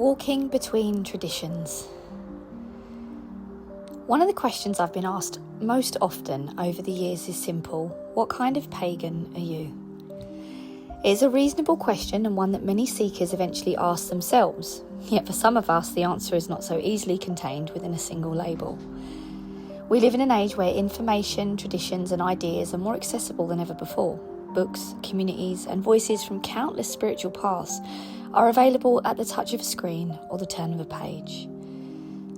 Walking between traditions. One of the questions I've been asked most often over the years is simple: what kind of pagan are you? It is a reasonable question and one that many seekers eventually ask themselves, yet for some of us the answer is not so easily contained within a single label. We live in an age where information, traditions and ideas are more accessible than ever before. Books, communities and voices from countless spiritual paths are available at the touch of a screen or the turn of a page.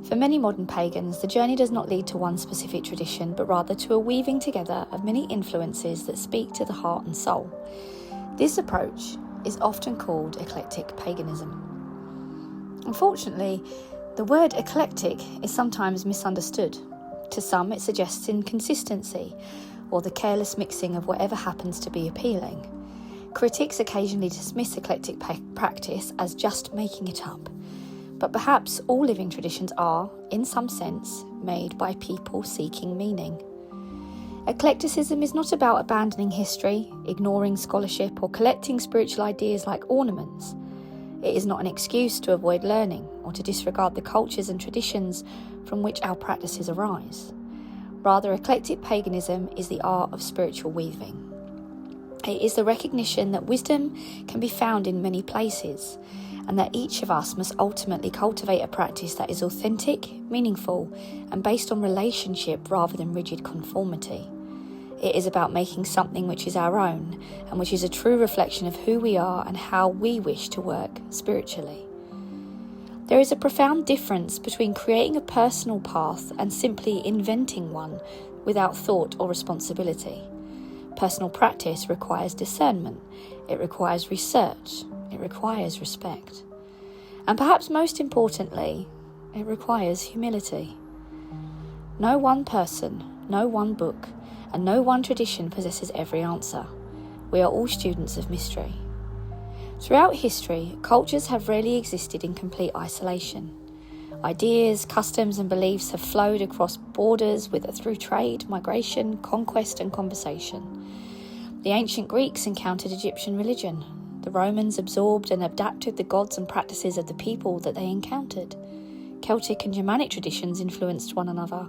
For many modern pagans, the journey does not lead to one specific tradition, but rather to a weaving together of many influences that speak to the heart and soul. This approach is often called eclectic paganism. Unfortunately, the word eclectic is sometimes misunderstood. To some, it suggests inconsistency or the careless mixing of whatever happens to be appealing. Critics occasionally dismiss eclectic practice as just making it up, but perhaps all living traditions are, in some sense, made by people seeking meaning. Eclecticism is not about abandoning history, ignoring scholarship, or collecting spiritual ideas like ornaments. It is not an excuse to avoid learning or to disregard the cultures and traditions from which our practices arise. Rather, eclectic paganism is the art of spiritual weaving. It is the recognition that wisdom can be found in many places, and that each of us must ultimately cultivate a practice that is authentic, meaningful, and based on relationship rather than rigid conformity. It is about making something which is our own, and which is a true reflection of who we are and how we wish to work spiritually. There is a profound difference between creating a personal path and simply inventing one without thought or responsibility. Personal practice requires discernment, it requires research, it requires respect. And perhaps most importantly, it requires humility. No one person, no one book, and no one tradition possesses every answer. We are all students of mystery. Throughout history, cultures have rarely existed in complete isolation. Ideas, customs and beliefs have flowed across borders through trade, migration, conquest and conversation. The ancient Greeks encountered Egyptian religion. The Romans absorbed and adapted the gods and practices of the people that they encountered. Celtic and Germanic traditions influenced one another.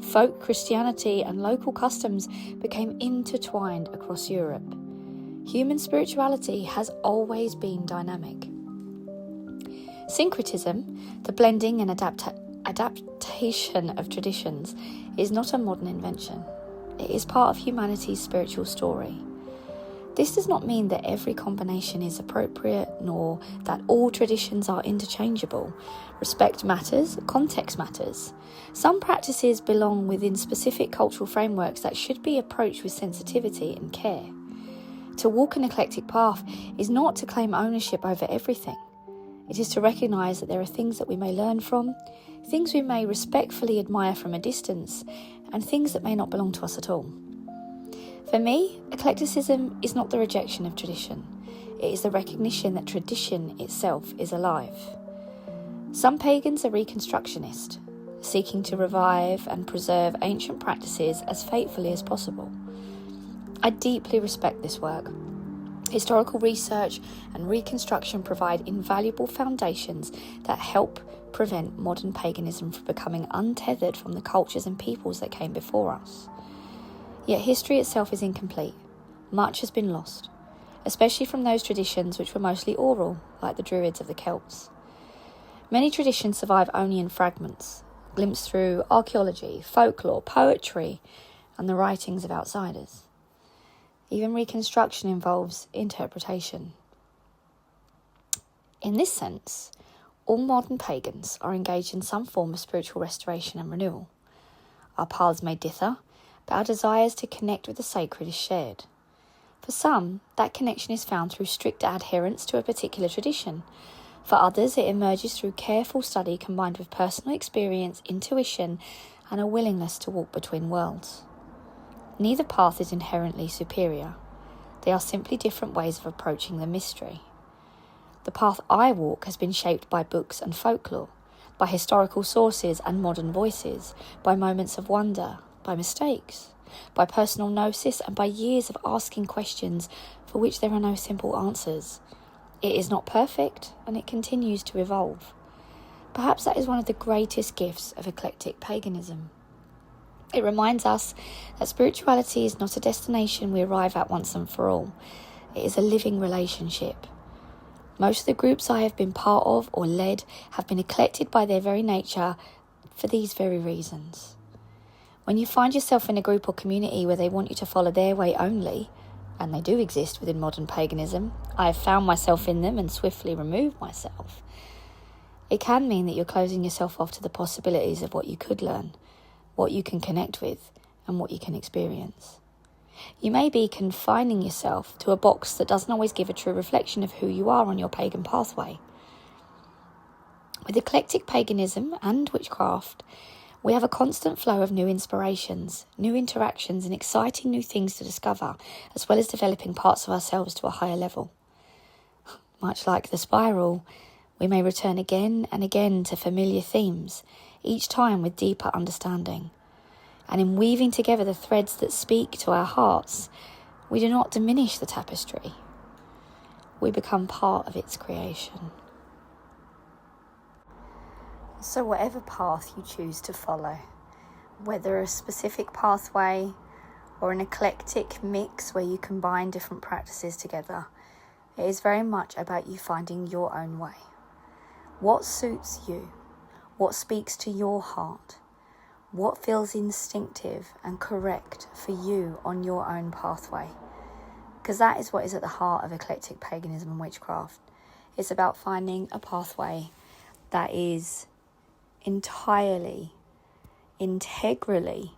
Folk Christianity and local customs became intertwined across Europe. Human spirituality has always been dynamic. Syncretism, the blending and adaptation of traditions, is not a modern invention. It is part of humanity's spiritual story. This does not mean that every combination is appropriate, nor that all traditions are interchangeable. Respect matters, context matters. Some practices belong within specific cultural frameworks that should be approached with sensitivity and care. To walk an eclectic path is not to claim ownership over everything. It is to recognise that there are things that we may learn from, things we may respectfully admire from a distance, and things that may not belong to us at all. For me, eclecticism is not the rejection of tradition. It is the recognition that tradition itself is alive. Some pagans are reconstructionists, seeking to revive and preserve ancient practices as faithfully as possible. I deeply respect this work. Historical research and reconstruction provide invaluable foundations that help prevent modern paganism from becoming untethered from the cultures and peoples that came before us. Yet history itself is incomplete. Much has been lost, especially from those traditions which were mostly oral, like the Druids of the Celts. Many traditions survive only in fragments, glimpsed through archaeology, folklore, poetry, and the writings of outsiders. Even reconstruction involves interpretation. In this sense, all modern pagans are engaged in some form of spiritual restoration and renewal. Our paths may differ, but our desires to connect with the sacred is shared. For some, that connection is found through strict adherence to a particular tradition. For others, it emerges through careful study combined with personal experience, intuition, and a willingness to walk between worlds. Neither path is inherently superior. They are simply different ways of approaching the mystery. The path I walk has been shaped by books and folklore, by historical sources and modern voices, by moments of wonder, by mistakes, by personal gnosis, and by years of asking questions for which there are no simple answers. It is not perfect, and it continues to evolve. Perhaps that is one of the greatest gifts of eclectic paganism. It reminds us that spirituality is not a destination we arrive at once and for all. It is a living relationship. Most of the groups I have been part of or led have been eclectic by their very nature for these very reasons. When you find yourself in a group or community where they want you to follow their way only, and they do exist within modern paganism, I have found myself in them and swiftly removed myself. It can mean that you're closing yourself off to the possibilities of what you could learn, what you can connect with, and what you can experience. You may be confining yourself to a box that doesn't always give a true reflection of who you are on your pagan pathway. With eclectic paganism and witchcraft, we have a constant flow of new inspirations, new interactions, and exciting new things to discover, as well as developing parts of ourselves to a higher level. Much like the spiral, we may return again and again to familiar themes, each time with deeper understanding. And in weaving together the threads that speak to our hearts, we do not diminish the tapestry. We become part of its creation. So whatever path you choose to follow, whether a specific pathway or an eclectic mix where you combine different practices together, it is very much about you finding your own way. What suits you? What speaks to your heart? What feels instinctive and correct for you on your own pathway? Because that is what is at the heart of eclectic paganism and witchcraft. It's about finding a pathway that is entirely, integrally,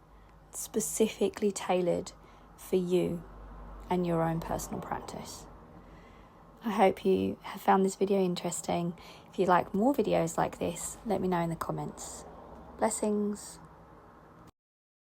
specifically tailored for you and your own personal practice. I hope you have found this video interesting. If you'd like more videos like this, let me know in the comments. Blessings.